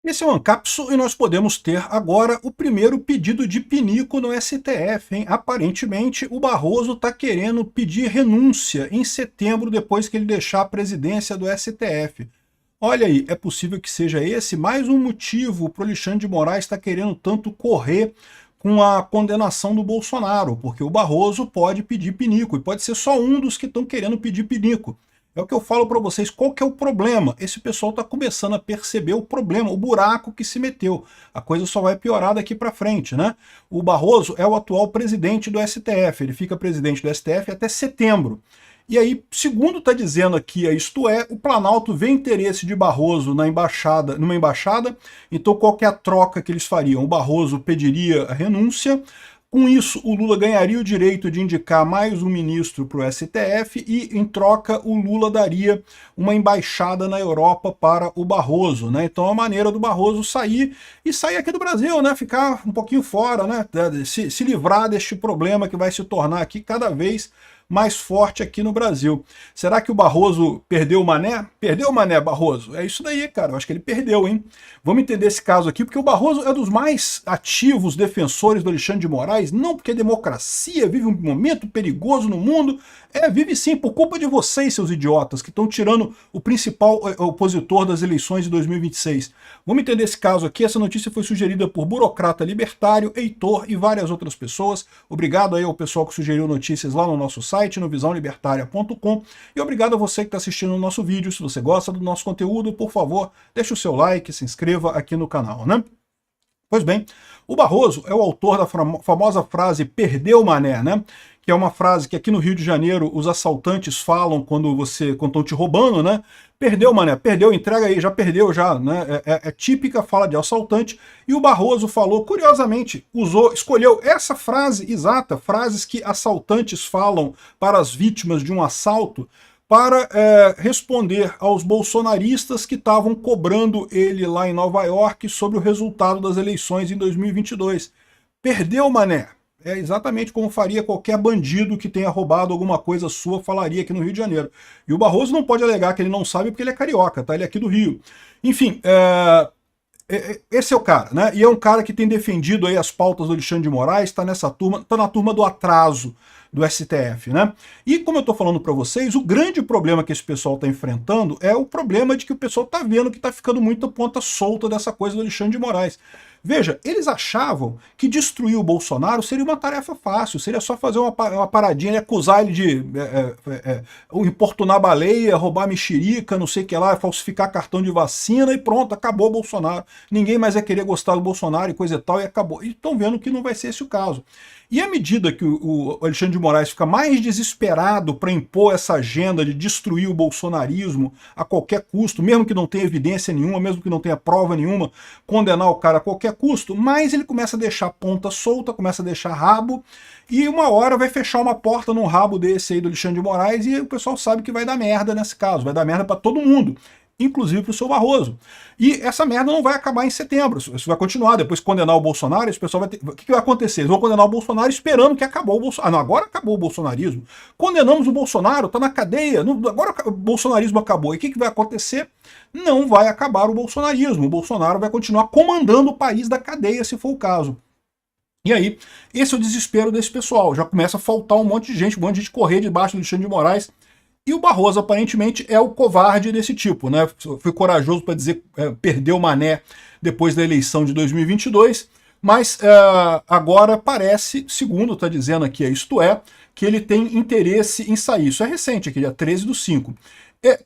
Esse é o Ancapso e nós podemos ter agora o primeiro pedido de pinico no STF, hein? Aparentemente, o Barroso está querendo pedir renúncia em setembro, depois que ele deixar a presidência do STF. Olha aí, é possível que seja esse mais um motivo para o Alexandre de Moraes estar querendo tanto correr com a condenação do Bolsonaro, porque o Barroso pode pedir pinico, e pode ser só um dos que estão querendo pedir pinico. É o que eu falo para vocês, qual que é o problema? Esse pessoal está começando a perceber o problema, o buraco que se meteu. A coisa só vai piorar daqui para frente, né? O Barroso é o atual presidente do STF, ele fica presidente do STF até setembro. E aí, segundo está dizendo aqui, isto é, o Planalto vê interesse de Barroso na embaixada, numa embaixada, então qual que é a troca que eles fariam? O Barroso pediria a renúncia. Com isso, o Lula ganharia o direito de indicar mais um ministro para o STF e, em troca, o Lula daria uma embaixada na Europa para o Barroso, né? Então, a maneira do Barroso sair aqui do Brasil, né? Ficar um pouquinho fora, né? Se livrar deste problema que vai se tornar aqui cada vez mais forte aqui no Brasil. Será que o Barroso perdeu o Mané? Perdeu o Mané, Barroso? É isso daí, cara. Eu acho que ele perdeu, hein? Vamos entender esse caso aqui, porque o Barroso é dos mais ativos defensores do Alexandre de Moraes, não porque a democracia vive um momento perigoso no mundo, vive sim, por culpa de vocês, seus idiotas, que estão tirando o principal opositor das eleições de 2026. Vamos entender esse caso aqui. Essa notícia foi sugerida por Burocrata Libertário, Heitor e várias outras pessoas. Obrigado aí ao pessoal que sugeriu notícias lá no nosso site, no visãolibertaria.com, e obrigado a você que está assistindo o nosso vídeo. Se você gosta do nosso conteúdo, por favor, deixe o seu like, se inscreva aqui no canal, né? Pois bem, o Barroso é o autor da famosa frase "perdeu o Mané", né? Que é uma frase que aqui no Rio de Janeiro os assaltantes falam quando estão te roubando, né? Perdeu, Mané, perdeu, entrega aí, já perdeu já, né? É típica fala de assaltante, e o Barroso falou, curiosamente, escolheu essa frase exata, frases que assaltantes falam para as vítimas de um assalto, para responder aos bolsonaristas que estavam cobrando ele lá em Nova York sobre o resultado das eleições em 2022. Perdeu, Mané. É exatamente como faria qualquer bandido que tenha roubado alguma coisa sua, falaria aqui no Rio de Janeiro. E o Barroso não pode alegar que ele não sabe porque ele é carioca, tá? Ele é aqui do Rio. Enfim, esse é o cara, né? E é um cara que tem defendido aí as pautas do Alexandre de Moraes, está nessa turma, está na turma do atraso do STF, né? E como eu estou falando para vocês, o grande problema que esse pessoal está enfrentando é o problema de que o pessoal está vendo que está ficando muita ponta solta dessa coisa do Alexandre de Moraes. Veja, eles achavam que destruir o Bolsonaro seria uma tarefa fácil, seria só fazer uma paradinha, acusar ele de importunar baleia, roubar mexerica, não sei o que lá, falsificar cartão de vacina e pronto, acabou o Bolsonaro. Ninguém mais vai querer gostar do Bolsonaro e coisa e tal, e acabou. E estão vendo que não vai ser esse o caso. E à medida que o Alexandre de Moraes fica mais desesperado para impor essa agenda de destruir o bolsonarismo a qualquer custo, mesmo que não tenha evidência nenhuma, mesmo que não tenha prova nenhuma, condenar o cara a qualquer custo, mas ele começa a deixar ponta solta, começa a deixar rabo, e uma hora vai fechar uma porta no rabo desse aí do Alexandre de Moraes, e o pessoal sabe que vai dar merda nesse caso, vai dar merda para todo mundo, inclusive para o seu Barroso. E essa merda não vai acabar em setembro, isso vai continuar. Depois de condenar o Bolsonaro, esse pessoal vai ter... O que vai acontecer? Eles vão condenar o Bolsonaro esperando que acabou o Bolsonaro. Ah, não, agora acabou o bolsonarismo. Condenamos o Bolsonaro, tá na cadeia, agora o bolsonarismo acabou. E o que vai acontecer? Não vai acabar o bolsonarismo. O Bolsonaro vai continuar comandando o país da cadeia, se for o caso. E aí, esse é o desespero desse pessoal. Já começa a faltar um monte de gente correr debaixo do Alexandre de Moraes. E o Barroso, aparentemente, é o covarde desse tipo, né? Foi corajoso para dizer perdeu o Mané depois da eleição de 2022, mas agora parece, segundo está dizendo aqui, isto é, que ele tem interesse em sair. Isso é recente, aqui, dia 13/5.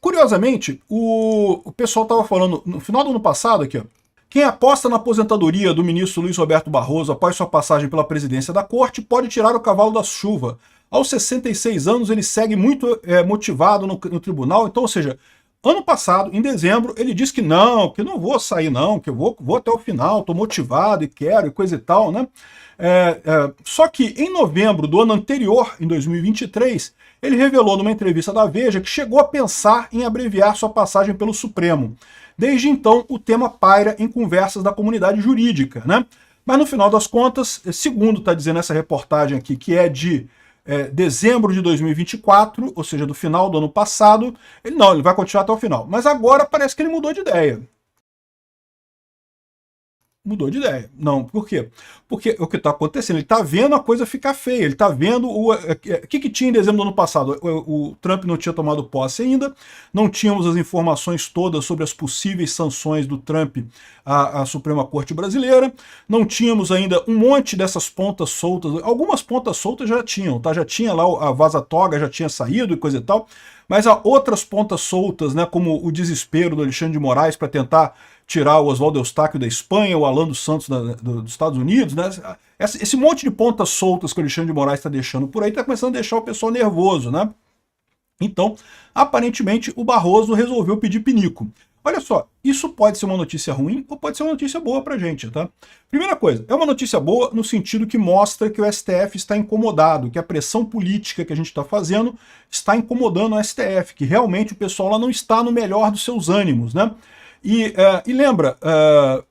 Curiosamente, o pessoal estava falando, no final do ano passado, aqui, ó, quem aposta na aposentadoria do ministro Luiz Roberto Barroso após sua passagem pela presidência da corte pode tirar o cavalo da chuva. Aos 66 anos, ele segue muito motivado no tribunal. Então, ou seja, ano passado, em dezembro, ele disse que não vou sair não, que eu vou até o final, estou motivado e quero e coisa e tal, né? Só que em novembro do ano anterior, em 2023, ele revelou numa entrevista da Veja que chegou a pensar em abreviar sua passagem pelo Supremo. Desde então, o tema paira em conversas da comunidade jurídica, né? Mas no final das contas, segundo está dizendo essa reportagem aqui, que é de dezembro de 2024, ou seja, do final do ano passado, ele vai continuar até o final. Mas agora parece que ele mudou de ideia. mudou de ideia. Não, por quê? Porque o que está acontecendo, ele está vendo a coisa ficar feia, ele está vendo o que tinha em dezembro do ano passado. O Trump não tinha tomado posse ainda, não tínhamos as informações todas sobre as possíveis sanções do Trump à Suprema Corte Brasileira, não tínhamos ainda um monte dessas pontas soltas, algumas pontas soltas já tinham, tá? Já tinha lá a vaza-toga, já tinha saído e coisa e tal, mas há outras pontas soltas, né, como o desespero do Alexandre de Moraes para tentar tirar o Oswaldo Eustáquio da Espanha, o Alan dos Santos dos Estados Unidos, né? Esse monte de pontas soltas que o Alexandre de Moraes está deixando por aí está começando a deixar o pessoal nervoso, né? Então, aparentemente, o Barroso resolveu pedir pinico. Olha só, isso pode ser uma notícia ruim ou pode ser uma notícia boa pra gente, tá? Primeira coisa, é uma notícia boa no sentido que mostra que o STF está incomodado, que a pressão política que a gente está fazendo está incomodando o STF, que realmente o pessoal lá não está no melhor dos seus ânimos, né? E lembra,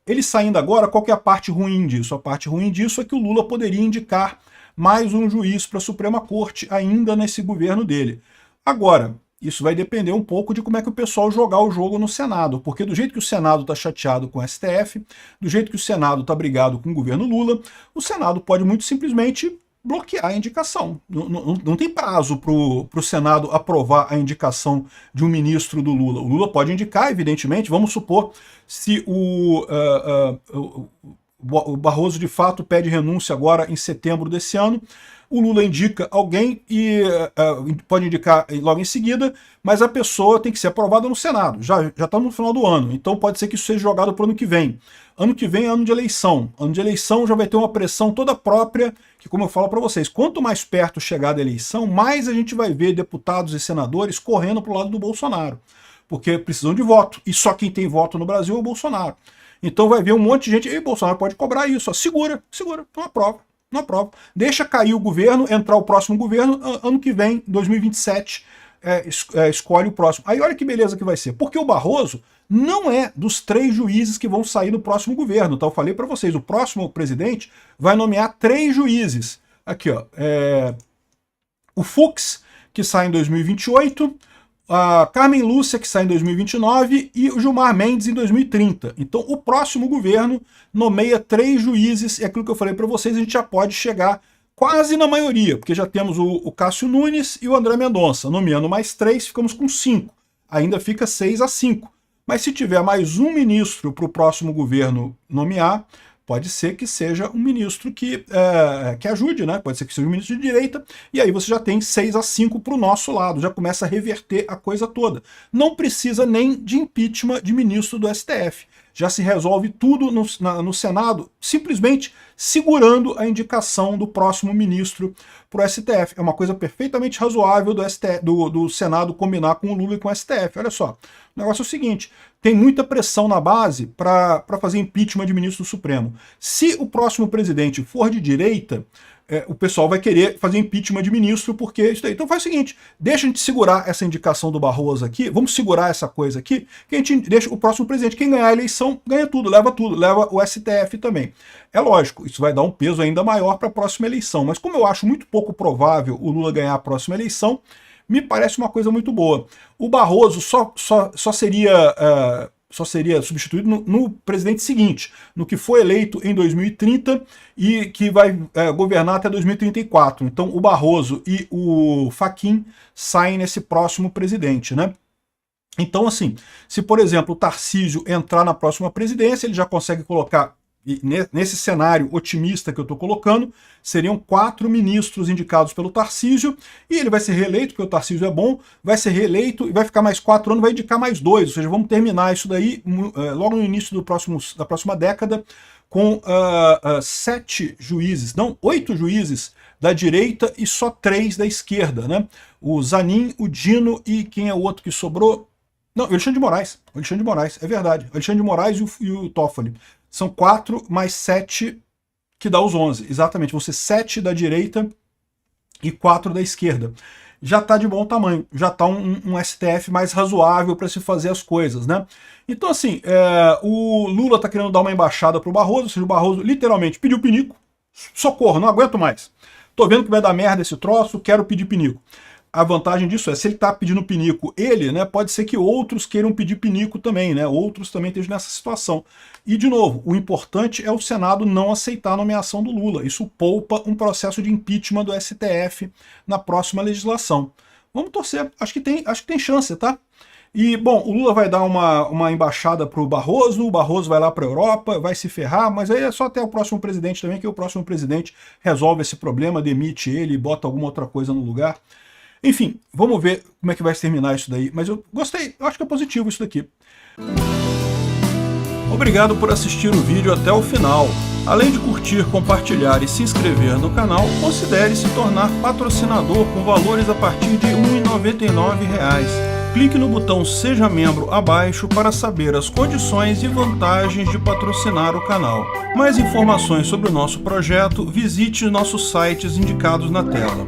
ele saindo agora, qual que é a parte ruim disso? A parte ruim disso é que o Lula poderia indicar mais um juiz para a Suprema Corte ainda nesse governo dele. Agora, isso vai depender um pouco de como é que o pessoal jogar o jogo no Senado, porque do jeito que o Senado está chateado com o STF, do jeito que o Senado está brigado com o governo Lula, o Senado pode muito simplesmente bloquear a indicação. Não tem prazo para o Senado aprovar a indicação de um ministro do Lula. O Lula pode indicar, evidentemente, vamos supor, se o Barroso de fato pede renúncia agora em setembro desse ano, o Lula indica alguém e pode indicar logo em seguida, mas a pessoa tem que ser aprovada no Senado. Já estamos no final do ano, então pode ser que isso seja jogado para o ano que vem. Ano que vem é ano de eleição. Ano de eleição já vai ter uma pressão toda própria, que como eu falo para vocês, quanto mais perto chegar da eleição, mais a gente vai ver deputados e senadores correndo para o lado do Bolsonaro. Porque precisam de voto, e só quem tem voto no Brasil é o Bolsonaro. Então vai ver um monte de gente, e o Bolsonaro pode cobrar isso, ó, segura, não aprova. Não aprova. Deixa cair o governo, entrar o próximo governo, ano que vem, 2027, escolhe o próximo. Aí olha que beleza que vai ser. Porque o Barroso não é dos 3 juízes que vão sair no próximo governo. Então eu falei para vocês, o próximo presidente vai nomear 3 juízes. Aqui, ó. O Fux, que sai em 2028, a Carmen Lúcia, que sai em 2029, e o Gilmar Mendes em 2030. Então o próximo governo nomeia 3 juízes, e aquilo que eu falei para vocês, a gente já pode chegar quase na maioria, porque já temos o Cássio Nunes e o André Mendonça. Nomeando mais 3, ficamos com 5. Ainda fica 6-5. Mas se tiver mais um ministro para o próximo governo nomear, pode ser que seja um ministro que ajude, né? Pode ser que seja um ministro de direita, e aí você já tem 6-5 para o nosso lado, já começa a reverter a coisa toda. Não precisa nem de impeachment de ministro do STF. Já se resolve tudo no Senado, simplesmente segurando a indicação do próximo ministro para o STF. É uma coisa perfeitamente razoável do Senado combinar com o Lula e com o STF. Olha só, o negócio é o seguinte, tem muita pressão na base para fazer impeachment de ministro do Supremo. Se o próximo presidente for de direita, o pessoal vai querer fazer impeachment de ministro, porque isso daí. Então faz o seguinte, deixa a gente segurar essa indicação do Barroso aqui, vamos segurar essa coisa aqui, que a gente deixa o próximo presidente. Quem ganhar a eleição, ganha tudo, leva o STF também. É lógico, isso vai dar um peso ainda maior para a próxima eleição, mas como eu acho muito pouco provável o Lula ganhar a próxima eleição, me parece uma coisa muito boa. O Barroso só seria substituído no presidente seguinte, no que foi eleito em 2030 e que vai governar até 2034. Então o Barroso e o Fachin saem nesse próximo presidente, né? Então assim, se por exemplo o Tarcísio entrar na próxima presidência, ele já consegue colocar, nesse cenário otimista que eu estou colocando, seriam 4 ministros indicados pelo Tarcísio, e ele vai ser reeleito, porque o Tarcísio é bom, vai ser reeleito e vai ficar mais 4 anos, vai indicar mais 2, ou seja, vamos terminar isso daí logo no início da próxima década, com 7 juízes, não, 8 juízes da direita e só 3 da esquerda, né? O Zanin, o Dino e quem é o outro que sobrou? Não, o Alexandre de Moraes, é verdade, o Alexandre de Moraes e o Toffoli. São 4 mais 7 que dá os 11. Exatamente, vão ser 7 da direita e 4 da esquerda. Já está de bom tamanho, já está um STF mais razoável para se fazer as coisas, né? Então assim, o Lula está querendo dar uma embaixada para o Barroso, ou seja, o Barroso literalmente pediu pinico, socorro, não aguento mais. Tô vendo que vai dar merda esse troço, quero pedir pinico. A vantagem disso é, se ele está pedindo pinico ele, né, pode ser que outros queiram pedir pinico também, né, outros também estejam nessa situação. E, de novo, o importante é o Senado não aceitar a nomeação do Lula. Isso poupa um processo de impeachment do STF na próxima legislação. Vamos torcer, acho que tem chance, tá? E, bom, o Lula vai dar uma embaixada para o Barroso vai lá para a Europa, vai se ferrar, mas aí é só até o próximo presidente também, que o próximo presidente resolve esse problema, demite ele e bota alguma outra coisa no lugar. Enfim, vamos ver como é que vai terminar isso daí, mas eu gostei, eu acho que é positivo isso daqui. Obrigado por assistir o vídeo até o final. Além de curtir, compartilhar e se inscrever no canal, considere se tornar patrocinador com valores a partir de R$ 1,99. Clique no botão Seja Membro abaixo para saber as condições e vantagens de patrocinar o canal. Mais informações sobre o nosso projeto, visite nossos sites indicados na tela.